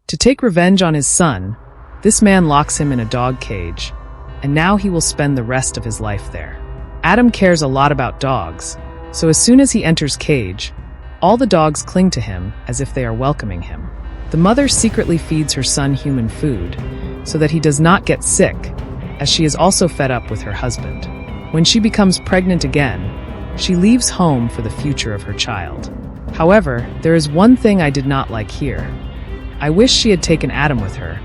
To take revenge on his son, this man locks him in a dog cage, and now he will spend the rest of his life there. Adam cares a lot about dogs, so as soon as he enters cage, all the dogs cling to him as if they are welcoming him. The mother secretly feeds her son human food so that he does not get sick, as she is also fed up with her husband. When she becomes pregnant again, she leaves home for the future of her child. However, there is one thing I did not like here. I wish she had taken Adam with her,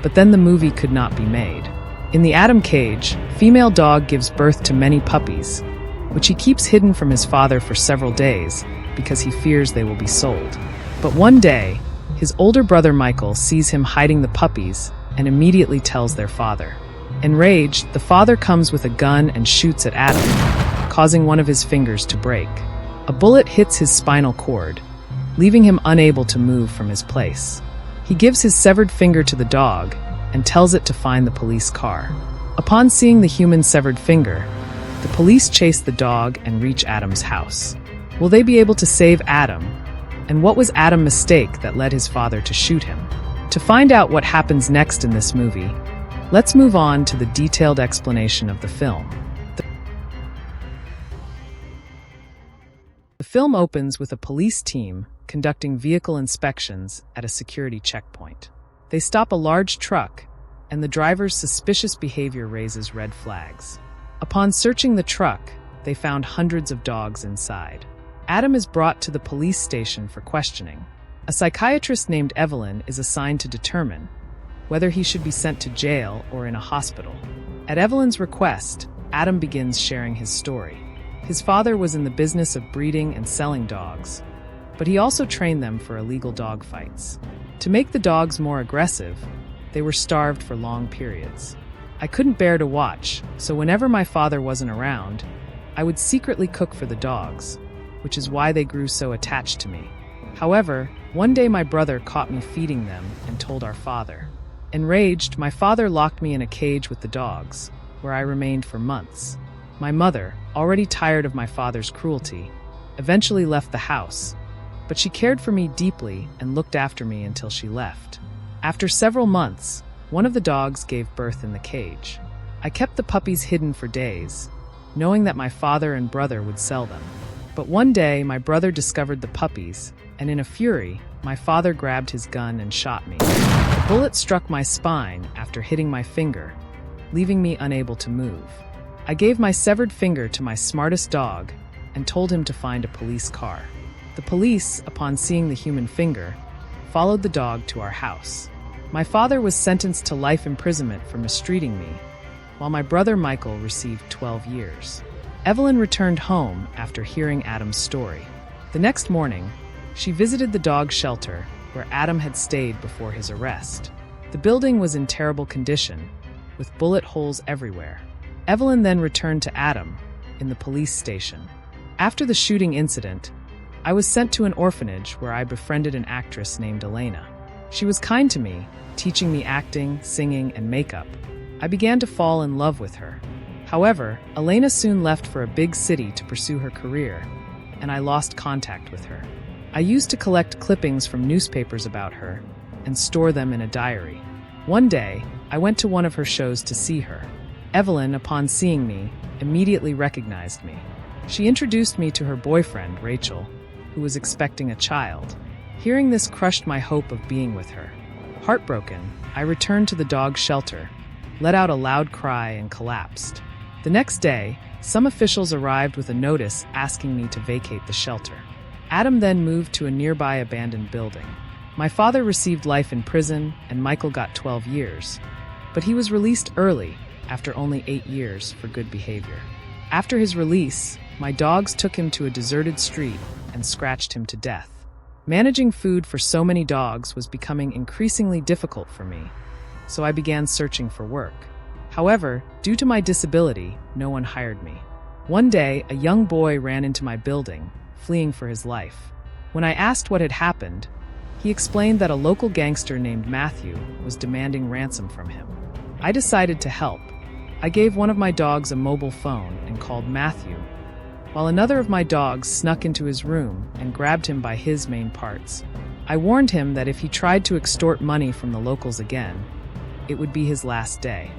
but then the movie could not be made. In the Adam cage, female dog gives birth to many puppies, which he keeps hidden from his father for several days because he fears they will be sold. But one day, his older brother Michael sees him hiding the puppies and immediately tells their father. Enraged, the father comes with a gun and shoots at Adam, causing one of his fingers to break. A bullet hits his spinal cord, leaving him unable to move from his place. He gives his severed finger to the dog and tells it to find the police car. Upon seeing the human severed finger, the police chase the dog and reach Adam's house. Will they be able to save Adam? And what was Adam's mistake that led his father to shoot him? To find out what happens next in this movie, let's move on to the detailed explanation of the film. The film opens with a police team conducting vehicle inspections at a security checkpoint. They stop a large truck, and the driver's suspicious behavior raises red flags. Upon searching the truck, they found hundreds of dogs inside. Adam is brought to the police station for questioning. A psychiatrist named Evelyn is assigned to determine whether he should be sent to jail or in a hospital. At Evelyn's request, Adam begins sharing his story. His father was in the business of breeding and selling dogs, but he also trained them for illegal dog fights. To make the dogs more aggressive, they were starved for long periods. I couldn't bear to watch, so whenever my father wasn't around, I would secretly cook for the dogs, which is why they grew so attached to me. However, one day my brother caught me feeding them and told our father. Enraged, my father locked me in a cage with the dogs, where I remained for months. My mother, already tired of my father's cruelty, eventually left the house, but she cared for me deeply and looked after me until she left. After several months, one of the dogs gave birth in the cage. I kept the puppies hidden for days, knowing that my father and brother would sell them. But one day, my brother discovered the puppies, and in a fury, my father grabbed his gun and shot me. The bullet struck my spine after hitting my finger, leaving me unable to move. I gave my severed finger to my smartest dog and told him to find a police car. The police, upon seeing the human finger, followed the dog to our house. My father was sentenced to life imprisonment for mistreating me, while my brother Michael received 12 years. Evelyn returned home after hearing Adam's story. The next morning, she visited the dog shelter where Adam had stayed before his arrest. The building was in terrible condition, with bullet holes everywhere. Evelyn then returned to Adam in the police station. After the shooting incident, I was sent to an orphanage where I befriended an actress named Elena. She was kind to me, teaching me acting, singing, and makeup. I began to fall in love with her. However, Elena soon left for a big city to pursue her career, and I lost contact with her. I used to collect clippings from newspapers about her and store them in a diary. One day, I went to one of her shows to see her. Evelyn, upon seeing me, immediately recognized me. She introduced me to her boyfriend, Rachel, who was expecting a child. Hearing this crushed my hope of being with her. Heartbroken, I returned to the dog shelter, let out a loud cry, and collapsed. The next day, some officials arrived with a notice asking me to vacate the shelter. Adam then moved to a nearby abandoned building. My father received life in prison, and Michael got 12 years. But he was released early, after only 8 years, for good behavior. After his release, my dogs took him to a deserted street and scratched him to death. Managing food for so many dogs was becoming increasingly difficult for me, so I began searching for work. However, due to my disability, no one hired me. One day, a young boy ran into my building, fleeing for his life. When I asked what had happened, he explained that a local gangster named Matthew was demanding ransom from him. I decided to help. I gave one of my dogs a mobile phone and called Matthew, while another of my dogs snuck into his room and grabbed him by his main parts. I warned him that if he tried to extort money from the locals again, it would be his last day.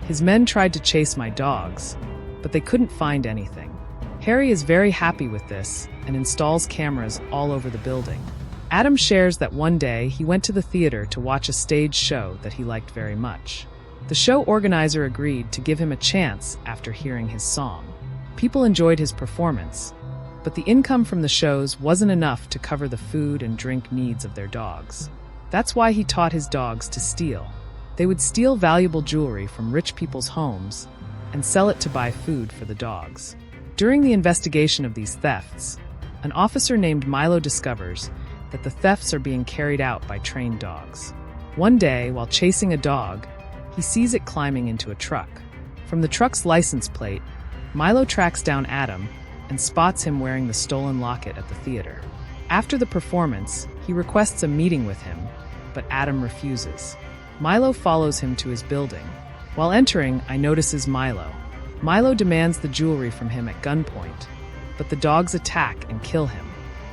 His men tried to chase my dogs, but they couldn't find anything. Harry is very happy with this and installs cameras all over the building. Adam shares that one day he went to the theater to watch a stage show that he liked very much. The show organizer agreed to give him a chance after hearing his song. People enjoyed his performance, but the income from the shows wasn't enough to cover the food and drink needs of their dogs. That's why he taught his dogs to steal. They would steal valuable jewelry from rich people's homes and sell it to buy food for the dogs. During the investigation of these thefts, an officer named Milo discovers that the thefts are being carried out by trained dogs. One day, while chasing a dog, he sees it climbing into a truck. From the truck's license plate, Milo tracks down Adam and spots him wearing the stolen locket at the theater. After the performance, he requests a meeting with him, but Adam refuses. Milo follows him to his building. While entering, I notices Milo. Milo demands the jewelry from him at gunpoint, but the dogs attack and kill him.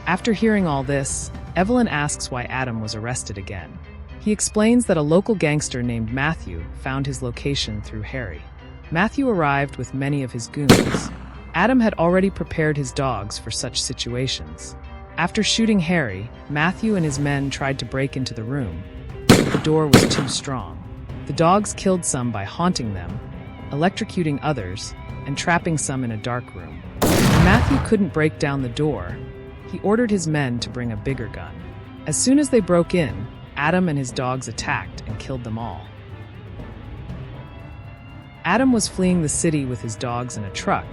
After hearing all this, Evelyn asks why Adam was arrested again. He explains that a local gangster named Matthew found his location through Harry. Matthew arrived with many of his goons. Adam had already prepared his dogs for such situations. After shooting Harry, Matthew and his men tried to break into the room. The door was too strong. The dogs killed some by haunting them, electrocuting others, and trapping some in a dark room. When Matthew couldn't break down the door, he ordered his men to bring a bigger gun. As soon as they broke in, Adam and his dogs attacked and killed them all. Adam was fleeing the city with his dogs in a truck,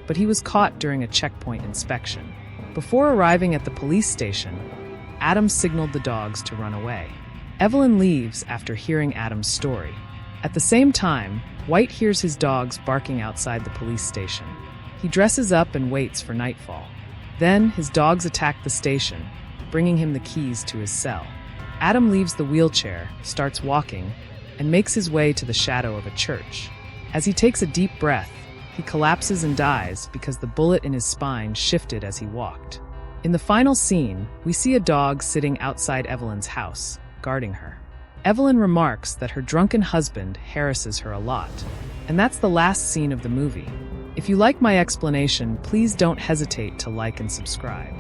but he was caught during a checkpoint inspection. Before arriving at the police station, Adam signaled the dogs to run away. Evelyn leaves after hearing Adam's story. At the same time, White hears his dogs barking outside the police station. He dresses up and waits for nightfall. Then, his dogs attack the station, bringing him the keys to his cell. Adam leaves the wheelchair, starts walking, and makes his way to the shadow of a church. As he takes a deep breath, he collapses and dies because the bullet in his spine shifted as he walked. In the final scene, we see a dog sitting outside Evelyn's house, guarding her. Evelyn remarks that her drunken husband harasses her a lot, and that's the last scene of the movie. If you like my explanation, please don't hesitate to like and subscribe.